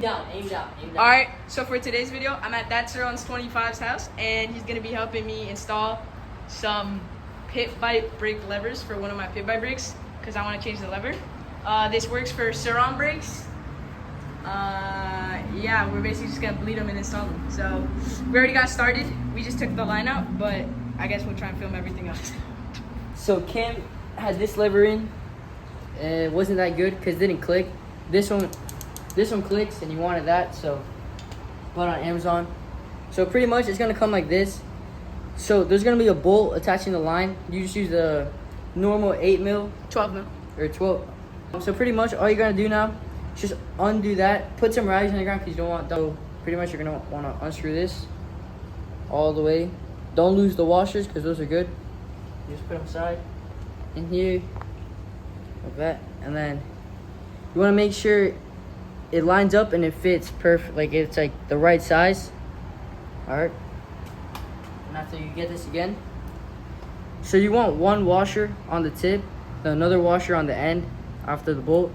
Down, aim down, aim down. Alright, so for today's video, I'm at that Surron's 25's house, and he's gonna be helping me install some pit bike brake levers for one of my pit bike brakes, because I want to change the lever. This works for Surron brakes. Yeah, we're basically just gonna bleed them and install them. So we already got started. We just took the line out, but I guess we'll try and film everything else. So Cam had this lever in, and it wasn't that good because it didn't click. This one clicks, and he wanted that, so bought on Amazon. So pretty much it's gonna come like this. So there's gonna be a bolt attaching the line. You just use the normal 8 mil, 12 mil. or 12. So pretty much all you're gonna do now is just undo that. Put some rags on the ground because you don't want. So pretty much you're gonna want to unscrew this all the way. Don't lose the washers because those are good. You just put them aside in here like that, and then you want to make sure it lines up and it fits perfect, like it's like the right size. All right. And after you get this again, so you want one washer on the tip, another washer on the end after the bolt,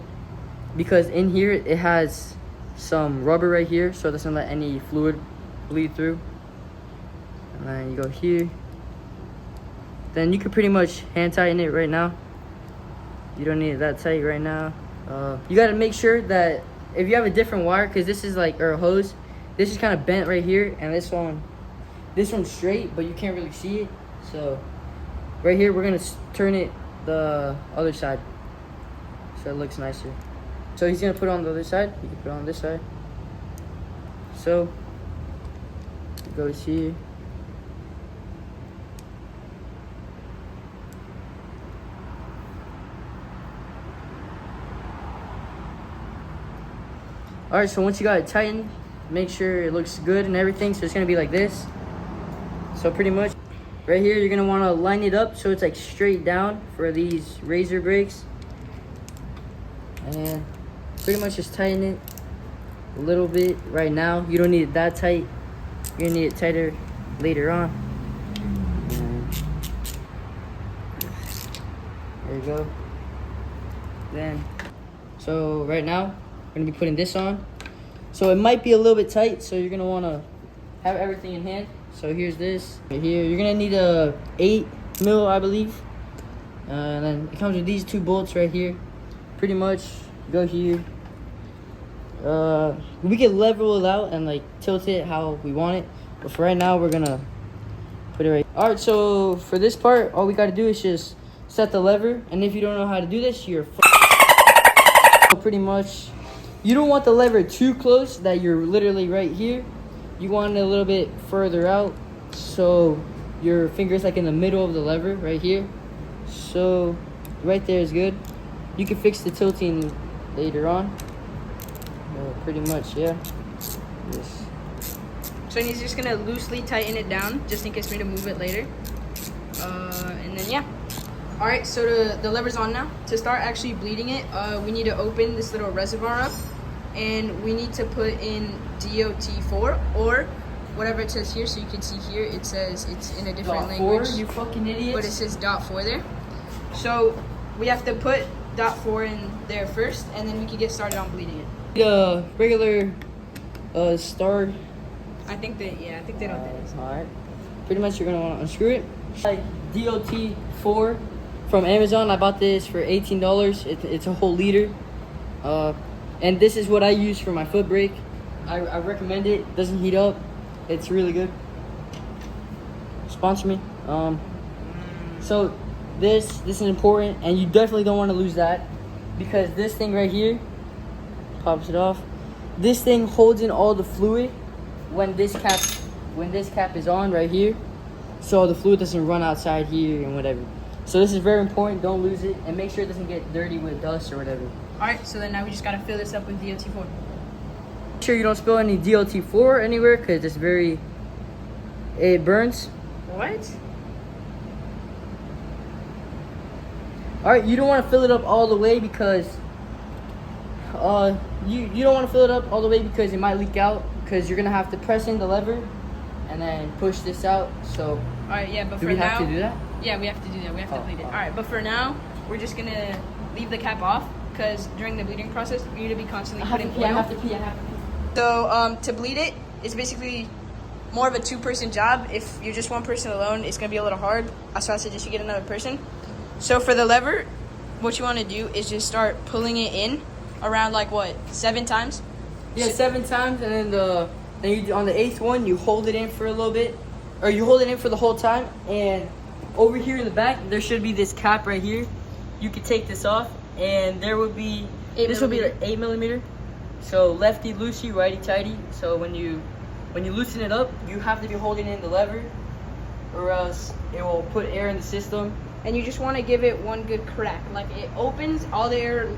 because in here it has some rubber right here, so it doesn't let any fluid bleed through. And then you go here. Then you can pretty much hand tighten it right now. You don't need it that tight right now. You got to make sure that if you have a different wire, because this is like, or a hose, this is kind of bent right here, and this one's straight, but you can't really see it. So right here we're gonna turn it the other side so it looks nicer. So he's gonna put it on the other side. You can put it on this side. So it goes here. Alright, so once you got it tightened, make sure it looks good and everything. So it's gonna be like this. So pretty much right here you're gonna want to line it up so it's like straight down for these razor brakes, and pretty much just tighten it a little bit right now. You don't need it that tight. You're gonna need it tighter later on. And there you go. Then so right now we're gonna be putting this on. So it might be a little bit tight, so you're gonna wanna have everything in hand. So here's this right here. You're gonna need a 8 mil, I believe. And then it comes with these 2 bolts right here. Pretty much go here. We can level it out and like tilt it how we want it. But for right now, we're gonna put it right. All right, so for this part, all we gotta do is just set the lever. And if you don't know how to do this, you're so pretty much. You don't want the lever too close that you're literally right here. You want it a little bit further out, so your finger's like in the middle of the lever right here. So right there is good. You can fix the tilting later on. Pretty much, yeah. Yes. So he's just gonna loosely tighten it down, just in case we need to move it later. And then yeah. All right, so the lever's on now. To start actually bleeding it, we need to open this little reservoir up, and we need to put in DOT4 or whatever it says here. So you can see here, it says it's in a different language. .4, you fucking idiots. But it says .4 there. So we have to put .4 in there first, and then we can get started on bleeding it. The regular star. I think they don't do this. Alright. Pretty much you're gonna want to unscrew it. Like DOT4 from Amazon. I bought this for $18. It's a whole liter. And this is what I use for my foot brake. I recommend it. It doesn't heat up. It's really good. Sponsor me. So this is important, and you definitely don't want to lose that, because this thing right here pops it off. This thing holds in all the fluid when this cap is on right here, so the fluid doesn't run outside here and whatever. So this is very important. Don't lose it, and make sure it doesn't get dirty with dust or whatever. All right, so then now we just gotta fill this up with DOT4. Make sure you don't spill any DOT4 anywhere, because it burns. What? All right, you don't want to fill it up all the way because you don't want to fill it up all the way because it might leak out, because you're gonna have to press in the lever and then push this out. So all right, yeah, but do we have to do that? Yeah, we have to do that. We have to bleed it. All right, but for now, we're just gonna leave the cap off, because during the bleeding process, we need to be constantly putting oil. I have to pee. So to bleed it, it's basically more of a two-person job. If you're just one person alone, it's gonna be a little hard. So I suggest you get another person. So for the lever, what you want to do is just start pulling it in around like what, 7 times? Yeah, 7 times, and then on the 8th one you hold it in for a little bit, or you hold it in for the whole time. And over here in the back there should be this cap right here. You could take this off, and there would be this will be like 8 millimeter. So lefty loosey, righty tighty. So when you loosen it up, you have to be holding in the lever, or else it will put air in the system. And you just want to give it one good crack. Like it opens, all the air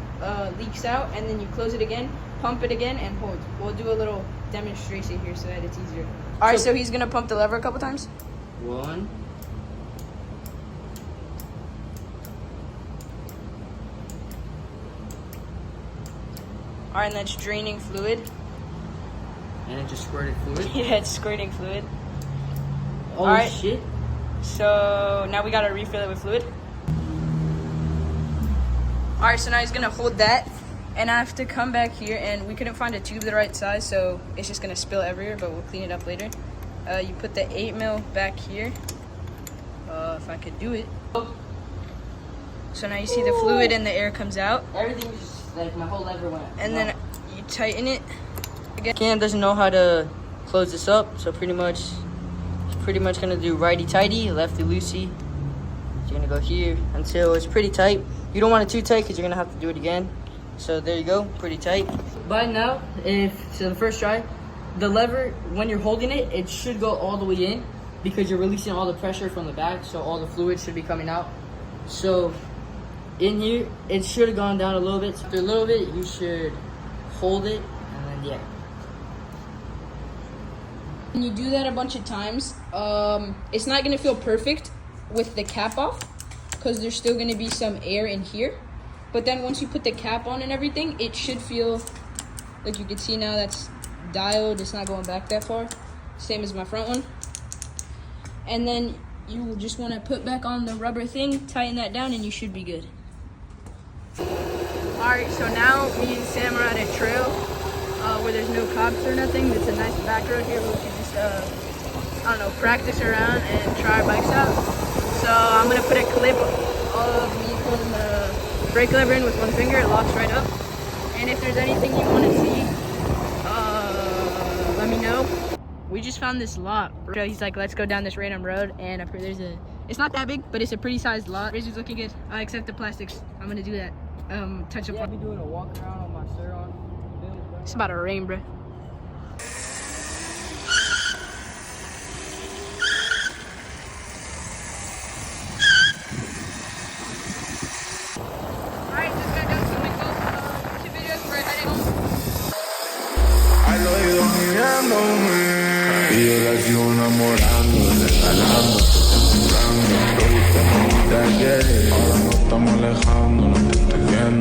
leaks out, and then you close it again, pump it again, and hold. We'll do a little demonstration here so that it's easier. All right, so he's gonna pump the lever a couple times. 1. All right, and that's draining fluid. And it just squirted fluid. Yeah, it's squirting fluid. Oh, all right. Shit. So now we gotta refill it with fluid. All right, so now he's gonna hold that, and I have to come back here, and we couldn't find a tube the right size, so it's just gonna spill everywhere, but we'll clean it up later. You put the 8 mil back here, if I could do it. So now you see the fluid and the air comes out. Everything was just, like, my whole lever went. And then you tighten it again. Cam doesn't know how to close this up, so pretty much gonna do righty tighty, lefty loosey. So you're gonna go here until it's pretty tight. You don't want it too tight because you're gonna have to do it again. So there you go, pretty tight. By now, so the first try, the lever, when you're holding it, it should go all the way in because you're releasing all the pressure from the back, so all the fluid should be coming out. So in here, it should have gone down a little bit. So after a little bit, you should hold it, and then yeah. When you do that a bunch of times, it's not gonna feel perfect with the cap off because there's still gonna be some air in here. But then once you put the cap on and everything, it should feel like you can see now that's dialed. It's not going back that far. Same as my front one. And then you will just want to put back on the rubber thing, tighten that down, and you should be good. All right, so now me and Sam are at a trail where there's no cops or nothing. It's a nice back road here where we can just, I don't know, practice around and try our bikes out. So I'm gonna put a clip of me pulling the brake lever in with one finger. It locks right up. And if there's anything you want to see, let me know. We just found this lot. He's like, let's go down this random road, and there's it's not that big, but it's a pretty sized lot. Razor's looking good, except the plastics. I'm gonna do that. Touch up. Yeah, I'll be doing a walk around on my Surron. It's about to rain, bro. Alright, just got done filming both 2 videos. We're heading home. Al oído mirándome y yo la sigo enamorando, regalando, temblando. Me gusta cómo te quieres, ahora nos estamos alejando, no te estoy viendo.